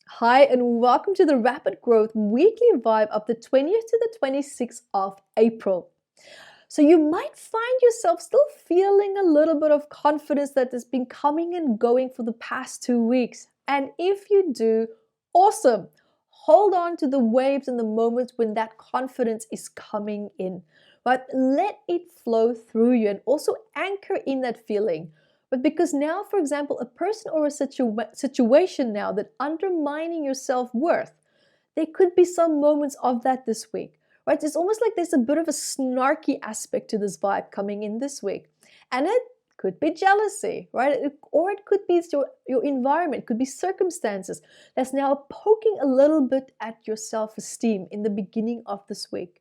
Hi, and welcome to the Rapid Growth Weekly Vibe of the 20th to the 26th of April. So, you might find yourself still feeling a little bit of confidence that has been coming and going for the past 2 weeks. And if you do, awesome. Hold on to the waves and the moments when that confidence is coming in. But let it flow through you and also anchor in that feeling. But because now, for example, a person or a situation now that undermining your self-worth, there could be some moments of that this week, right? It's almost like there's a bit of a snarky aspect to this vibe coming in this week. And it could be jealousy, right? Or it could be your environment, could be circumstances that's now poking a little bit at your self-esteem in the beginning of this week.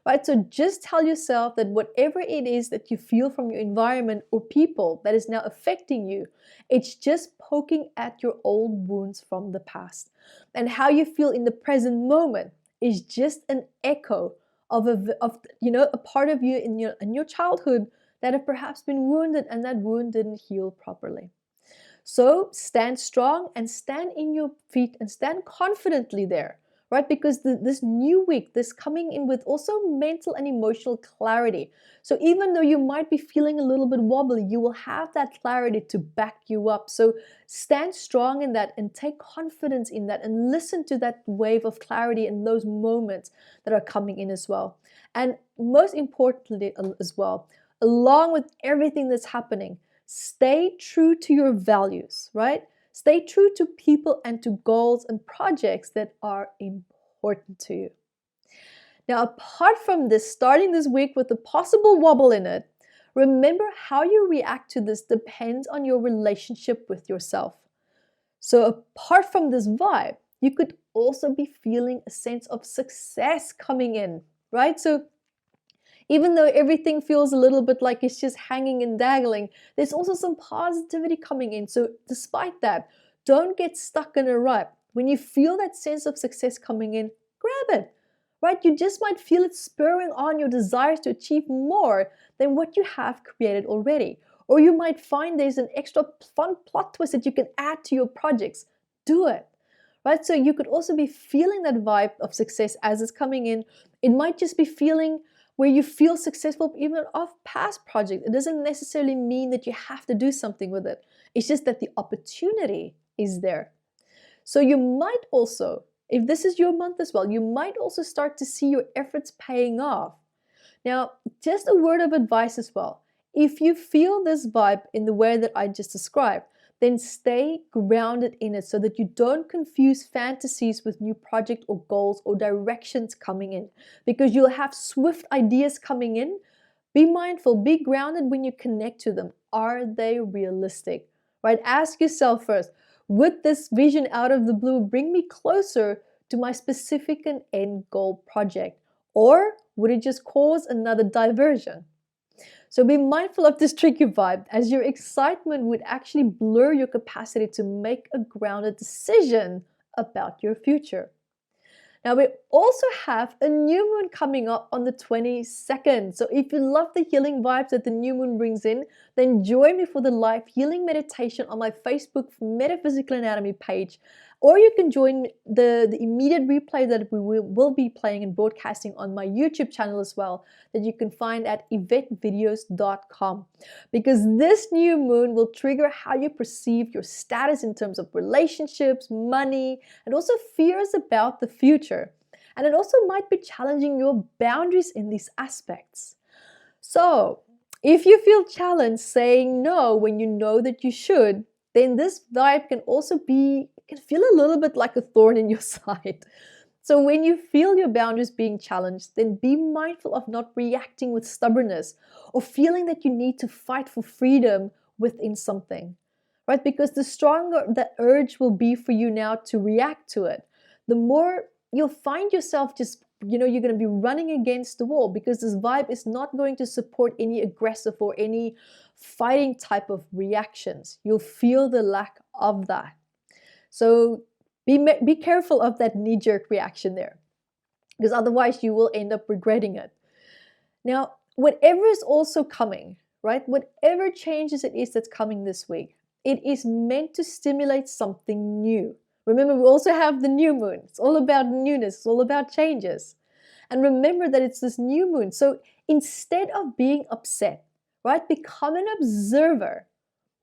Right? So just tell yourself that whatever it is that you feel from your environment or people that is now affecting you, it's just poking at your old wounds from the past. And how you feel in the present moment is just an echo of a part of you in your childhood that have perhaps been wounded and that wound didn't heal properly. So stand strong and stand in your feet and stand confidently there, right? Because this new week, this coming in with also mental and emotional clarity. So even though you might be feeling a little bit wobbly, you will have that clarity to back you up. So stand strong in that and take confidence in that and listen to that wave of clarity in those moments that are coming in as well. And most importantly as well, along with everything that's happening, stay true to your values, right? Stay true to people and to goals and projects that are important to you. Now, apart from this, starting this week with a possible wobble in it, remember how you react to this depends on your relationship with yourself. So, apart from this vibe, you could also be feeling a sense of success coming in, right? So, even though everything feels a little bit like it's just hanging and dangling, there's also some positivity coming in. So despite that, don't get stuck in a rut. When you feel that sense of success coming in, grab it, right? You just might feel it spurring on your desires to achieve more than what you have created already. Or you might find there's an extra fun plot twist that you can add to your projects. Do it. Right? So you could also be feeling that vibe of success as it's coming in. It might just be feeling where you feel successful even of past projects. It doesn't necessarily mean that you have to do something with it. It's just that the opportunity is there. So you might also, if this is your month as well, you might also start to see your efforts paying off. Now, just a word of advice as well. If you feel this vibe in the way that I just described, then stay grounded in it so that you don't confuse fantasies with new project or goals or directions coming in, because you'll have swift ideas coming in. Be mindful, be grounded when you connect to them. Are they realistic? Right? Ask yourself first, would this vision out of the blue bring me closer to my specific and end goal project? Or would it just cause another diversion? So be mindful of this tricky vibe, as your excitement would actually blur your capacity to make a grounded decision about your future. Now, we also have a new moon coming up on the 22nd. So if you love the healing vibes that the new moon brings in, then join me for the live healing meditation on my Facebook Metaphysical Anatomy page. Or you can join the immediate replay that we will be playing and broadcasting on my YouTube channel as well, that you can find at evettevideos.com. Because this new moon will trigger how you perceive your status in terms of relationships, money, and also fears about the future. And it also might be challenging your boundaries in these aspects. So, if you feel challenged saying no when you know that you should, then this vibe can also can feel a little bit like a thorn in your side. So when you feel your boundaries being challenged, then be mindful of not reacting with stubbornness or feeling that you need to fight for freedom within something, right? Because the stronger the urge will be for you now to react to it, the more you'll find yourself just, you're going to be running against the wall, because this vibe is not going to support any aggressive or any fighting type of reactions. You'll feel the lack of that. So be careful of that knee-jerk reaction there, because otherwise you will end up regretting it. Now, whatever is also coming, right? Whatever changes it is that's coming this week, it is meant to stimulate something new, Remember, we also have the new moon. It's all about newness. It's all about changes. And remember that it's this new moon. So instead of being upset, right, become an observer.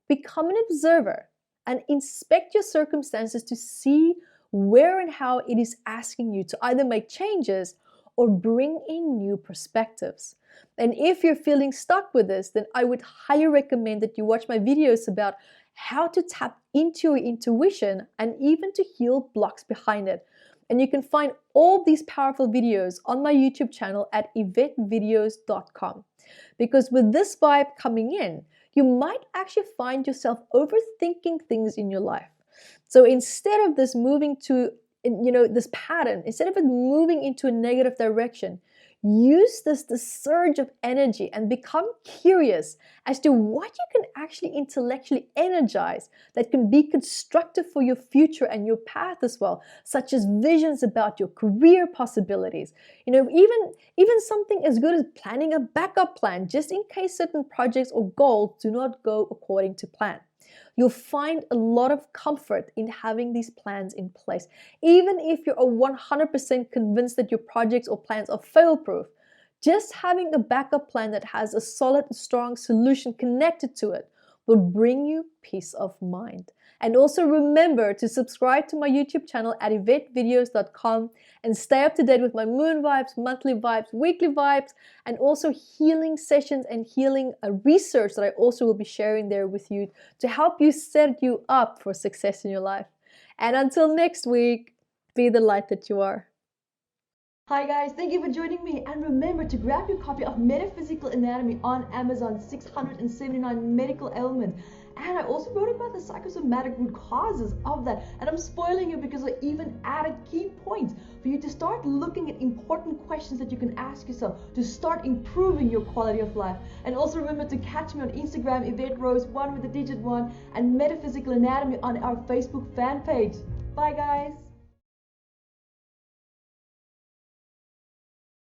Become an observer and inspect your circumstances to see where and how it is asking you to either make changes or bring in new perspectives. And if you're feeling stuck with this, then I would highly recommend that you watch my videos about how to tap into your intuition and even to heal blocks behind it. And you can find all these powerful videos on my YouTube channel at evettevideos.com. Because with this vibe coming in, you might actually find yourself overthinking things in your life. So instead of this moving to, this pattern, instead of it moving into a negative direction, use this surge of energy and become curious as to what you can actually intellectually energize that can be constructive for your future and your path as well, such as visions about your career possibilities. Even something as good as planning a backup plan just in case certain projects or goals do not go according to plan. You'll find a lot of comfort in having these plans in place. Even if you're 100% convinced that your projects or plans are fail-proof, just having a backup plan that has a solid, strong solution connected to it will bring you peace of mind. And also remember to subscribe to my YouTube channel at evettevideos.com and stay up to date with my moon vibes, monthly vibes, weekly vibes, and also healing sessions and healing research that I also will be sharing there with you to help you set you up for success in your life. And until next week, be the light that you are. Hi guys, thank you for joining me, and remember to grab your copy of Metaphysical Anatomy on Amazon, 679 medical ailments. And I also wrote about the psychosomatic root causes of that, and I'm spoiling you because I even added key points for you to start looking at important questions that you can ask yourself to start improving your quality of life. And also remember to catch me on Instagram, Evette Rose, 1 with the digit 1, and Metaphysical Anatomy on our Facebook fan page. Bye guys!